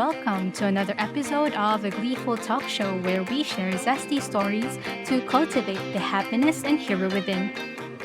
welcome to another episode of the Gleeful Talkshow where we share zesty stories to cultivate the happiness and hero within.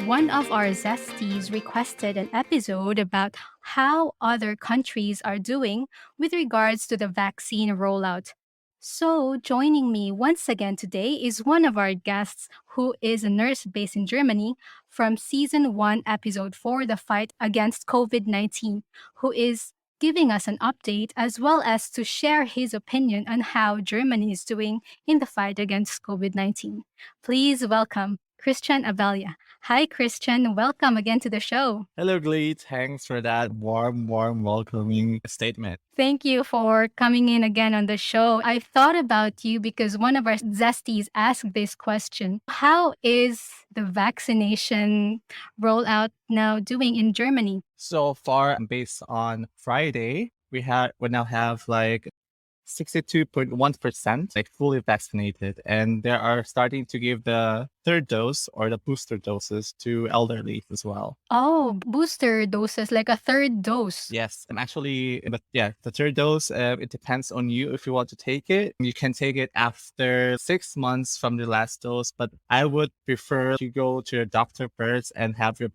One of our zesties requested an episode about how other countries are doing with regards to the vaccine rollout. So, joining me once again today is one of our guests who is a nurse based in Germany from season 1, episode 4, The Fight Against COVID-19, who is giving us an update as well as to share his opinion on how Germany is doing in the fight against COVID-19. Please welcome Christian Abella. Hi, Christian. Welcome again to the show. Hello, Glee. Thanks for that warm, welcoming statement. Thank you for coming in again on the show. I thought about you because one of our Zesties asked this question. How is the vaccination rollout now doing in Germany? So far, based on Friday, we now have like 62.1% like fully vaccinated, and they are starting to give the third dose or the booster doses to elderly as well. Oh, booster doses, like a third dose. Yes, the third dose, it depends on you if you want to take it. You can take it after 6 months from the last dose, but I would prefer to go to your doctor first and have your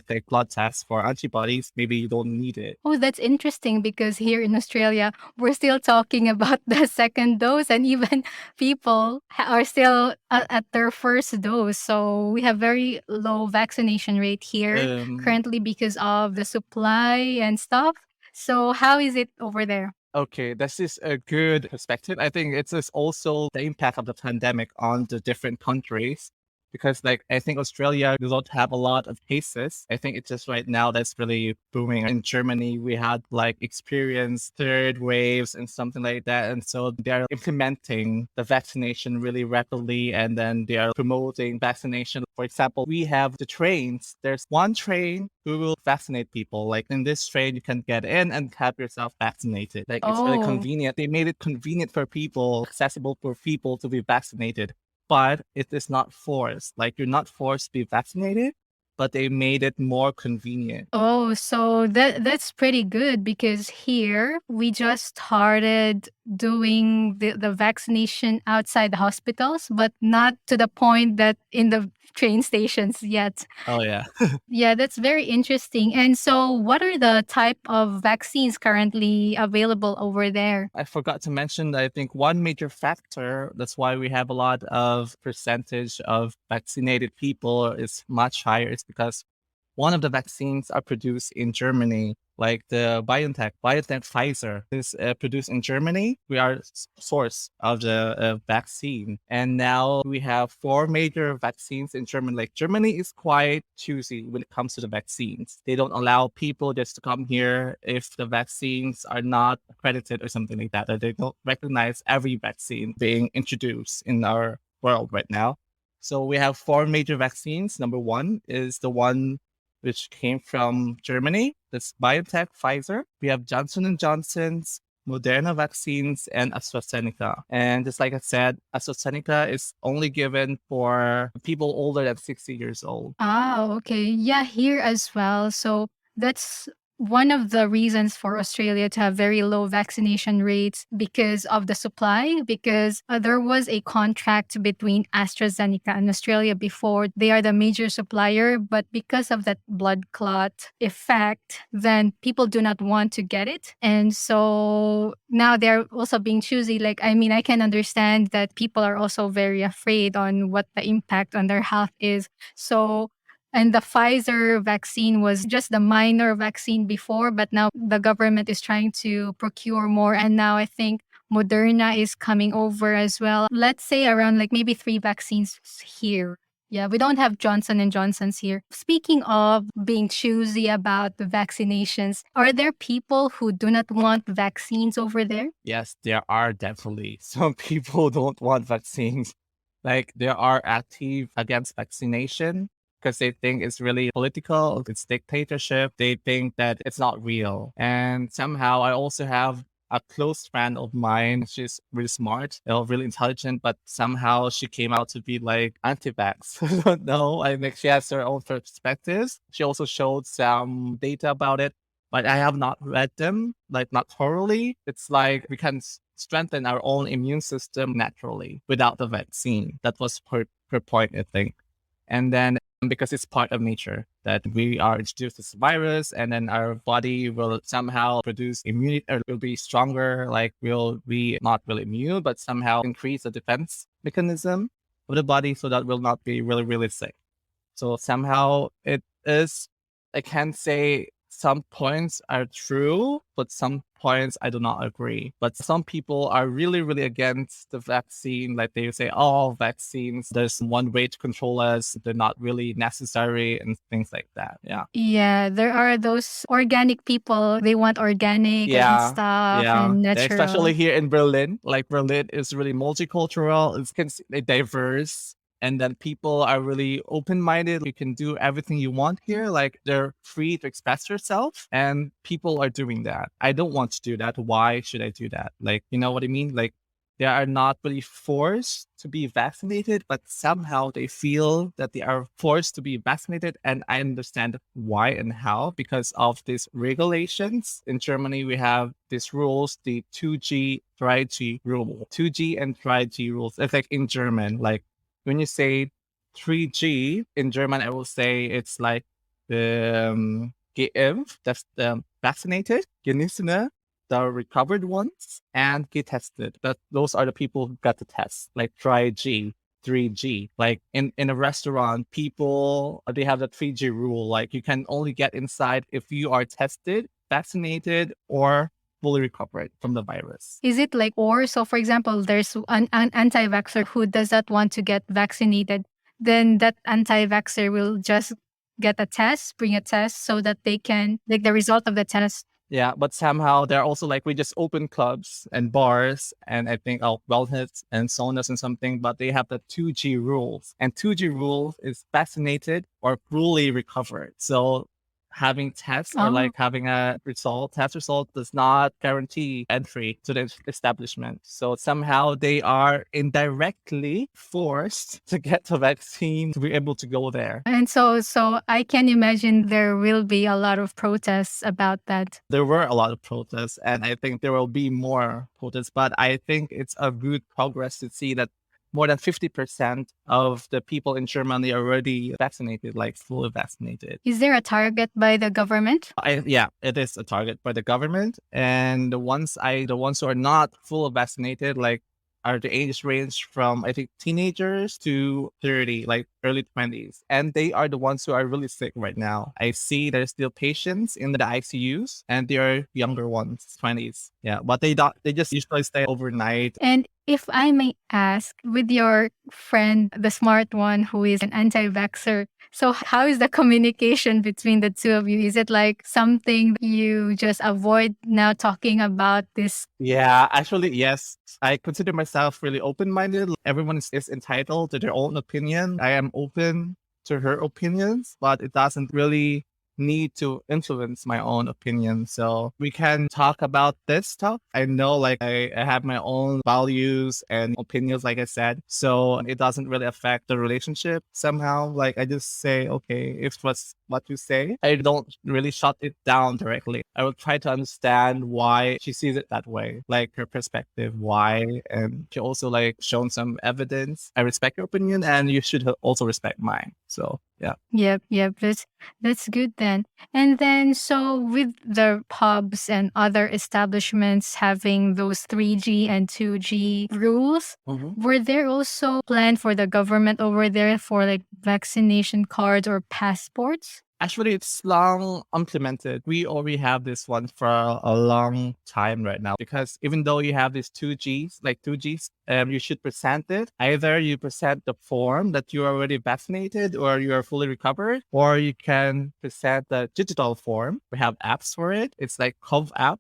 take blood tests for antibodies. Maybe you don't need it. Oh, that's interesting because here in Australia, we're still talking about the second dose, and even people are still at their first dose. So we have very low vaccination rate here currently because of the supply and stuff. So how is it over there? Okay, this is a good perspective. I think it's just also the impact of the pandemic on the different countries. Because I think Australia, we don't have a lot of cases. I think it's just right now that's really booming. In Germany, we had experienced third waves and something like that. And so they're implementing the vaccination really rapidly. And then they are promoting vaccination. For example, we have the trains. There's one train who will vaccinate people. Like in this train, you can get in and have yourself vaccinated. It's really convenient. They made it convenient for people, accessible for people to be vaccinated. But it is not forced. You're not forced to be vaccinated, but they made it more convenient. Oh, so that's pretty good because here we just started doing the vaccination outside the hospitals, but not to the point that in the train stations yet. Oh, yeah. Yeah, that's very interesting. And so what are the type of vaccines currently available over there? I forgot to mention that I think one major factor, that's why we have a lot of percentage of vaccinated people is much higher, is because one of the vaccines are produced in Germany, like the BioNTech Pfizer is produced in Germany. We are source of the vaccine. And now we have 4 major vaccines in Germany. Germany is quite choosy when it comes to the vaccines. They don't allow people just to come here if the vaccines are not accredited or something like that. Or they don't recognize every vaccine being introduced in our world right now. So we have 4 major vaccines. Number 1 is the one which came from Germany. That's BioNTech, Pfizer. We have Johnson & Johnson's, Moderna vaccines, and AstraZeneca. And just like I said, AstraZeneca is only given for people older than 60 years old. Oh, okay. Yeah, here as well. So that's one of the reasons for Australia to have very low vaccination rates because of the supply, because there was a contract between AstraZeneca and Australia before. They are the major supplier, but because of that blood clot effect, then people do not want to get it. And so now they're also being choosy. I can understand that people are also very afraid on what the impact on their health is. And the Pfizer vaccine was just the minor vaccine before, but now the government is trying to procure more. And now I think Moderna is coming over as well. Let's say around maybe 3 vaccines here. Yeah, we don't have Johnson & Johnson's here. Speaking of being choosy about the vaccinations, are there people who do not want vaccines over there? Yes, there are definitely. Some people don't want vaccines. They are active against vaccination because they think it's really political, it's dictatorship. They think that it's not real. And somehow I also have a close friend of mine. She's really smart, really intelligent, but somehow she came out to be anti-vax. I don't know. I think she has her own perspectives. She also showed some data about it. but I have not read them, like not thoroughly. It's like we can strengthen our own immune system naturally without the vaccine. That was her point, I think. And then because it's part of nature that we are introduced this virus and then our body will somehow produce immunity or will be stronger, like we'll be not really immune, but somehow increase the defense mechanism of the body so that we'll not be really, really sick. So somehow it is, I can say some points are true, but some points I do not agree. But some people are really, really against the vaccine. Like they say, oh, vaccines, there's one way to control us. They're not really necessary and things like that. Yeah. Yeah, there are those organic people. They want organic and Yeah. stuff Yeah. and natural. Especially here in Berlin. Like Berlin is really multicultural. It's diverse. And then people are really open-minded. You can do everything you want here. Like they're free to express yourself and people are doing that. I don't want to do that. Why should I do that? Like, you know what I mean? Like they are not really forced to be vaccinated, but somehow they feel that they are forced to be vaccinated. And I understand why and how because of these regulations. In Germany, we have these rules, the 2G, 3G rule. 2G and 3G rules. It's like in German, like when you say 3G in German, I will say it's like geimpft, that's the vaccinated, genessene, the recovered ones, and getested. Those are the people who got the test, like 3G. 3G. Like in a restaurant, people they have the 3G rule. Like you can only get inside if you are tested, vaccinated, or fully recovered from the virus. Is it like, or so for example, there's an anti-vaxxer who does not want to get vaccinated, then that anti-vaxxer will just get a test, bring a test so that they can, like the result of the test. Yeah, but somehow they're also like we just open clubs and bars and I think wellness and saunas and something, but they have the 2G rules. And 2G rules is vaccinated or fully recovered. So having tests or Oh, like having a test result does not guarantee entry to the establishment. So somehow they are indirectly forced to get the vaccine to be able to go there. and so I can imagine there will be a lot of protests about that. There were a lot of protests, and I think there will be more protests. But I think it's a good progress to see that more than 50% of the people in Germany are already vaccinated, like fully vaccinated. Is there a target by the government? Yeah, it is a target by the government. And the ones who are not fully vaccinated, like are the age range from I think teenagers to 30, like early 20s. And they are the ones who are really sick right now. I see there's still patients in the ICUs and they are younger ones, 20s. Yeah. But they just usually stay overnight. And if I may ask, with your friend, the smart one who is an anti-vaxxer, so how is the communication between the two of you? Is it like something you just avoid now talking about this? Yeah, actually, yes. I consider myself really open-minded. Everyone is entitled to their own opinion. I am open to her opinions, but it doesn't really need to influence my own opinion. So we can talk about this stuff. I know like I have my own values and opinions, like I said. So it doesn't really affect the relationship somehow. Like I just say, okay, if what's what you say, I don't really shut it down directly. I will try to understand why she sees it that way, like her perspective, why. And she also like shown some evidence. I respect your opinion and you should also respect mine. So yeah. Yep. That's good then. And then so with the pubs and other establishments having those 3G and 2G rules, were there also planned for the government over there for like vaccination cards or passports? Actually, it's long implemented. We already have this one for a long time right now because even though you have these 2Gs, like 2Gs, you should present it. Either you present the form that you are already vaccinated or you are fully recovered, or you can present the digital form. We have apps for it. It's like Cov app,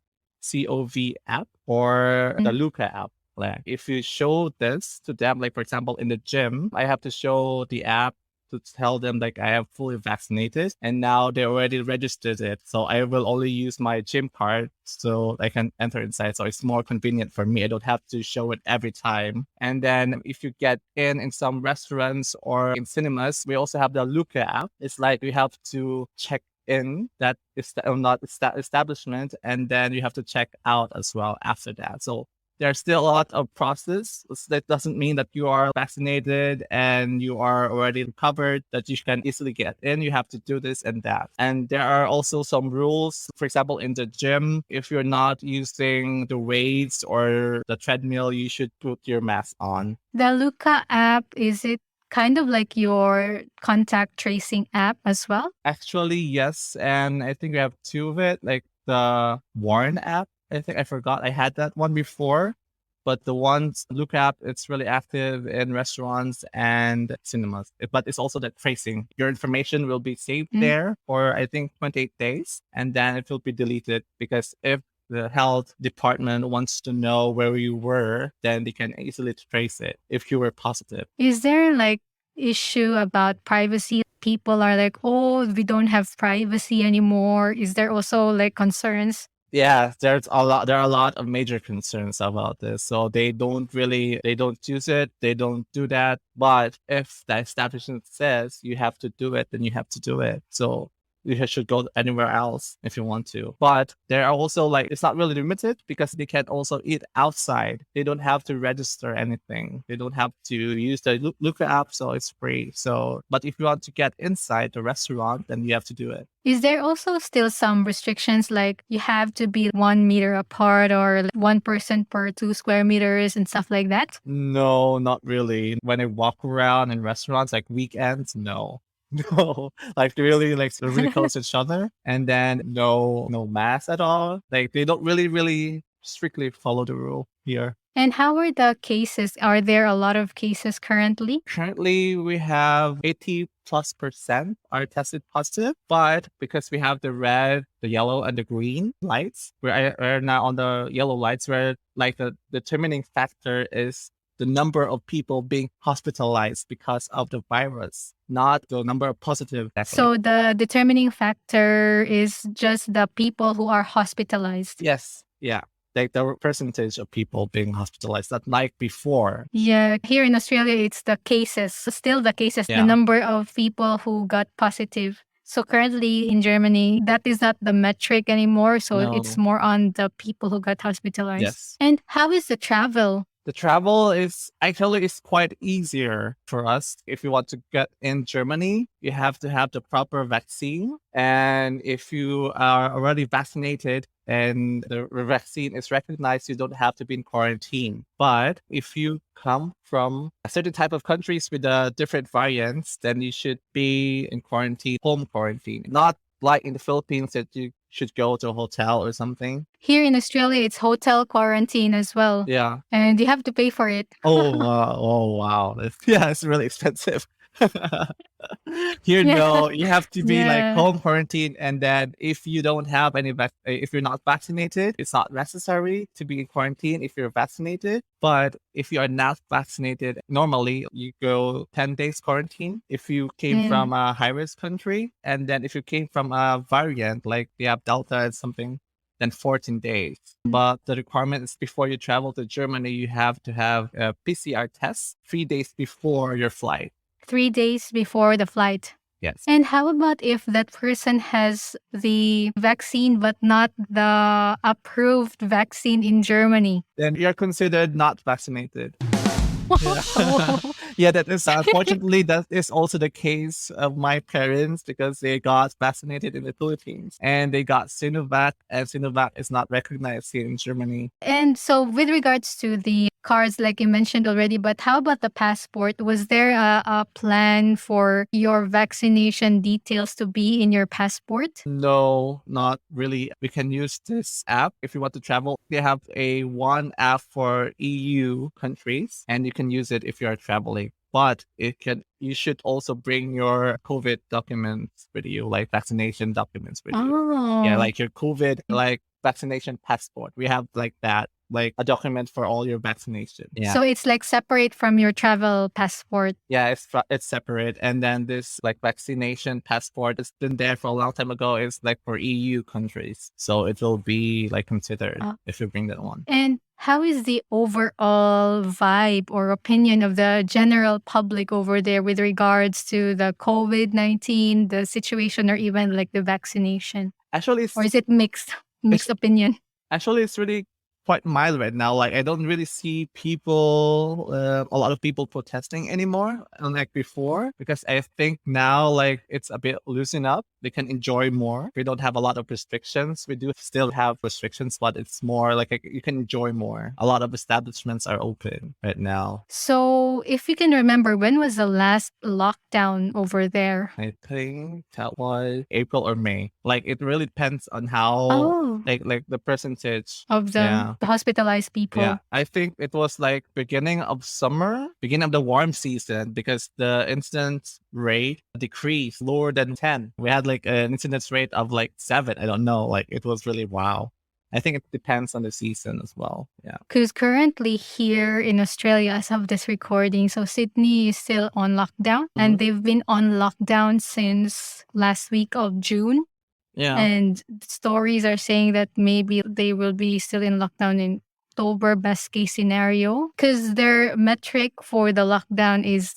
COV app, or the Luca app. Like if you show this to them, like for example, in the gym, I have to show the app to tell them like I am fully vaccinated and now they already registered it. So I will only use my gym card so I can enter inside. So it's more convenient for me. I don't have to show it every time. And then if you get in some restaurants or in cinemas, we also have the Luca app. It's like we have to check in that not establishment, and then you have to check out as well after that. So there's still a lot of process. That doesn't mean that you are vaccinated and you are already recovered, that you can easily get in. You have to do this and that. And there are also some rules. For example, in the gym, if you're not using the weights or the treadmill, you should put your mask on. The Luca app, is it kind of like your contact tracing app as well? Actually, yes. And I think we have two of it, like the Warren app. I think I forgot I had that one before. But the ones Look app, it's really active in restaurants and cinemas. But it's also the tracing. Your information will be saved there for I think 28 days, and then it will be deleted because if the health department wants to know where you were, then they can easily trace it if you were positive. Is there like issue about privacy? People are like, oh, we don't have privacy anymore. Is there also like concerns? Yeah, there are a lot of major concerns about this. So they don't use it, they don't do that. But if the establishment says you have to do it, then you have to do it. So you should go anywhere else if you want to. But there are also like, it's not really limited because they can also eat outside. They don't have to register anything. They don't have to use the Luca app, so it's free. So, but if you want to get inside the restaurant, then you have to do it. Is there also still some restrictions like you have to be 1 meter apart or like 1 person per 2 square meters and stuff like that? No, not really. When I walk around in restaurants, like weekends, no. No, like they're really close to each other, and then no mask at all. Like they don't really strictly follow the rule here. And how are the cases? Are there a lot of cases currently? Currently, we have 80+% are tested positive, but because we have the red, the yellow, and the green lights, we're now on the yellow lights, where like the determining factor is the number of people being hospitalized because of the virus, not the number of positive. So the determining factor is just the people who are hospitalized. Yes, yeah. Like the percentage of people being hospitalized, not like before. Yeah, here in Australia, it's the cases, still the cases, the number of people who got positive. So currently in Germany, that is not the metric anymore. So it's more on the people who got hospitalized. Yes. And how is the travel? The travel is quite easier for us. If you want to get in Germany, you have to have the proper vaccine. And if you are already vaccinated and the vaccine is recognized, you don't have to be in quarantine. But if you come from a certain type of countries with different variants, then you should be in quarantine, home quarantine, not like in the Philippines that you should go to a hotel or something. Here in Australia, it's hotel quarantine as well. Yeah. And you have to pay for it. Oh, wow. It's really expensive. Here, no, you have to be like home quarantine, and then if you don't have if you're not vaccinated, it's not necessary to be in quarantine if you're vaccinated. But if you are not vaccinated, normally you go 10 days quarantine if you came from a high-risk country, and then if you came from a variant like they have Delta and something, then 14 days. But the requirement is before you travel to Germany, you have to have a PCR test 3 days before your flight. 3 days before the flight. Yes. And how about if that person has the vaccine but not the approved vaccine in Germany? Then you're considered not vaccinated. Yeah, that is unfortunately that is also the case of my parents because they got vaccinated in the Philippines and they got Sinovac, and Sinovac is not recognized here in Germany. And so with regards to the cards, like you mentioned already, but how about the passport? Was there a plan for your vaccination details to be in your passport? No, not really. We can use this app if you want to travel. They have one app for EU countries, and you can use it if you are traveling. But you should also bring your COVID documents with you, like vaccination documents with you. Yeah, like your COVID, like vaccination passport. We have like that, like a document for all your vaccination. Yeah. So it's like separate from your travel passport. Yeah, it's separate. And then this like vaccination passport has been there for a long time ago. It's like for EU countries. So it will be like considered if you bring that one. And How is the overall vibe or opinion of the general public over there with regards to the COVID-19, the situation, or even like the vaccination? Actually, Or is it it's mixed opinion? Actually, it's really quite mild right now. Like, I don't really see people, a lot of people protesting anymore, unlike before, because I think now, like, it's a bit loosened up. They can enjoy more. We don't have a lot of restrictions. We do still have restrictions, but it's more like you can enjoy more. A lot of establishments are open right now. So, if you can remember, when was the last lockdown over there? I think that was April or May. Like, it really depends on how, Oh, like the percentage. of Yeah. the hospitalized Yeah, people. I think it was like beginning of summer, beginning of the warm season, because the incidence rate decreased lower than 10. We had like an incidence rate of like 7. I don't know. Like, it was really wow. I think it depends on the season as well. Yeah. Because currently here in Australia, as of this recording, so Sydney is still on lockdown, and Mhm. they've been on lockdown since last week of June. Yeah. And stories are saying that maybe they will be still in lockdown in October, best case scenario, because their metric for the lockdown is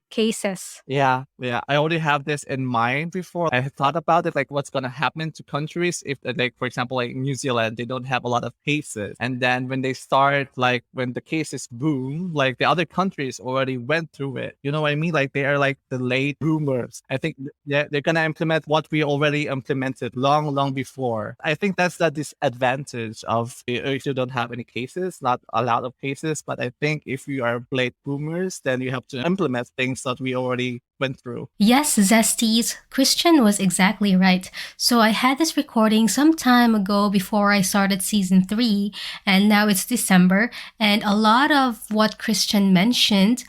cases. Yeah, yeah. I already have this in mind before. I had thought about it, like what's gonna happen to countries if, like, for example, like New Zealand, they don't have a lot of cases, and then when they start, like, when the cases boom, like the other countries already went through it. You know what I mean? Like, they are like the late boomers. I think they're gonna implement what we already implemented long, long before. I think that's the disadvantage of if you don't have any cases, not a lot of cases. But I think if you are late boomers, then you have to implement things that we already went through. Yes, Zesties, Christian was exactly right. So I had this recording some time ago before I started season 3, and now it's December, and a lot of what Christian mentioned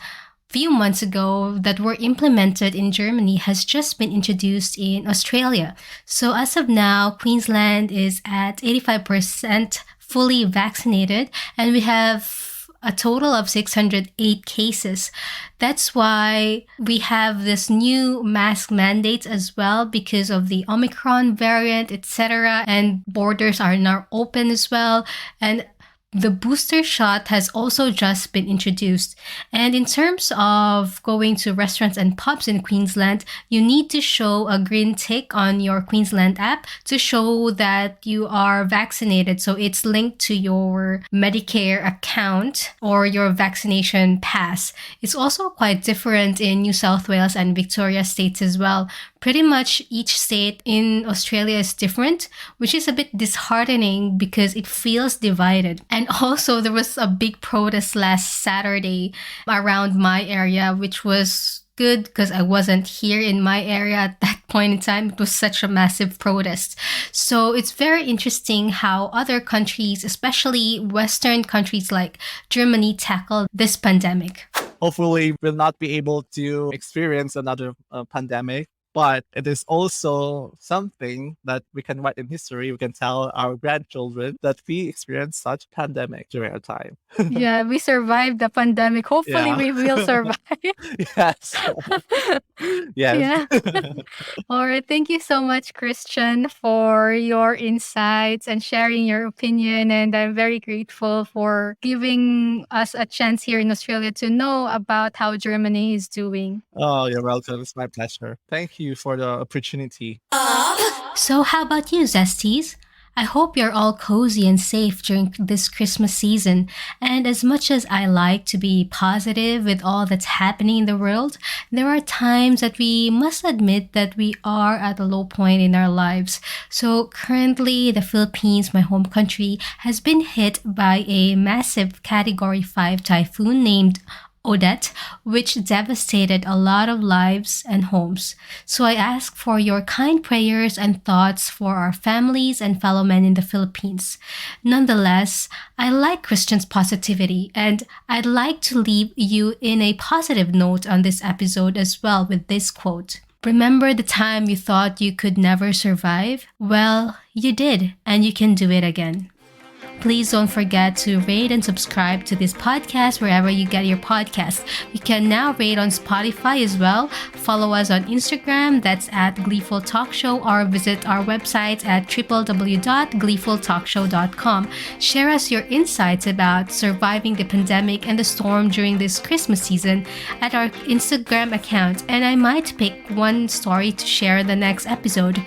few months ago that were implemented in Germany has just been introduced in Australia. So as of now, Queensland is at 85% fully vaccinated, and we have a total of 608 cases. That's why we have this new mask mandates as well because of the Omicron variant, etc. And borders are now open as well. And the booster shot has also just been introduced. And in terms of going to restaurants and pubs in Queensland, you need to show a green tick on your Queensland app to show that you are vaccinated. So it's linked to your Medicare account or your vaccination pass. It's also quite different in New South Wales and Victoria states as well. Pretty much each state in Australia is different, which is a bit disheartening because it feels divided. And also, there was a big protest last Saturday around my area, which was good because I wasn't here in my area at that point in time. It was such a massive protest. So it's very interesting how other countries, especially Western countries like Germany, tackle this pandemic. Hopefully, we'll not be able to experience another pandemic. But it is also something that we can write in history. We can tell our grandchildren that we experienced such pandemic during our time. Yeah, we survived the pandemic. Hopefully, Yeah. we will survive. Yes. Yes. Yeah. All right. Thank you so much, Christian, for your insights and sharing your opinion. And I'm very grateful for giving us a chance here in Australia to know about how Germany is doing. Oh, you're welcome. It's my pleasure. Thank you for the opportunity. So, how about you, Zesties? I hope you're all cozy and safe during this Christmas season. And as much as I like to be positive with all that's happening in the world, there are times that we must admit that we are at a low point in our lives. So currently, the Philippines, my home country, has been hit by a massive Category 5 typhoon named Odette, which devastated a lot of lives and homes. So I ask for your kind prayers and thoughts for our families and fellow men in the Philippines. Nonetheless, I like Christian's positivity, and I'd like to leave you in a positive note on this episode as well with this quote. Remember the time you thought you could never survive? Well, you did, and you can do it again. Please don't forget to rate and subscribe to this podcast wherever you get your podcasts. You can now rate on Spotify as well. Follow us on Instagram, that's at Gleeful Talkshow, or visit our website at www.gleefultalkshow.com. Share us your insights about surviving the pandemic and the storm during this Christmas season at our Instagram account, and I might pick one story to share in the next episode.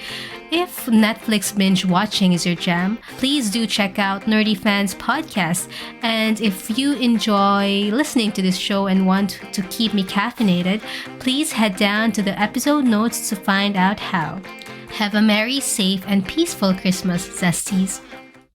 If Netflix binge watching is your jam, please do check out Nerdy Fans Podcast. And if you enjoy listening to this show and want to keep me caffeinated, please head down to the episode notes to find out how. Have a merry, safe, and peaceful Christmas, Zesties.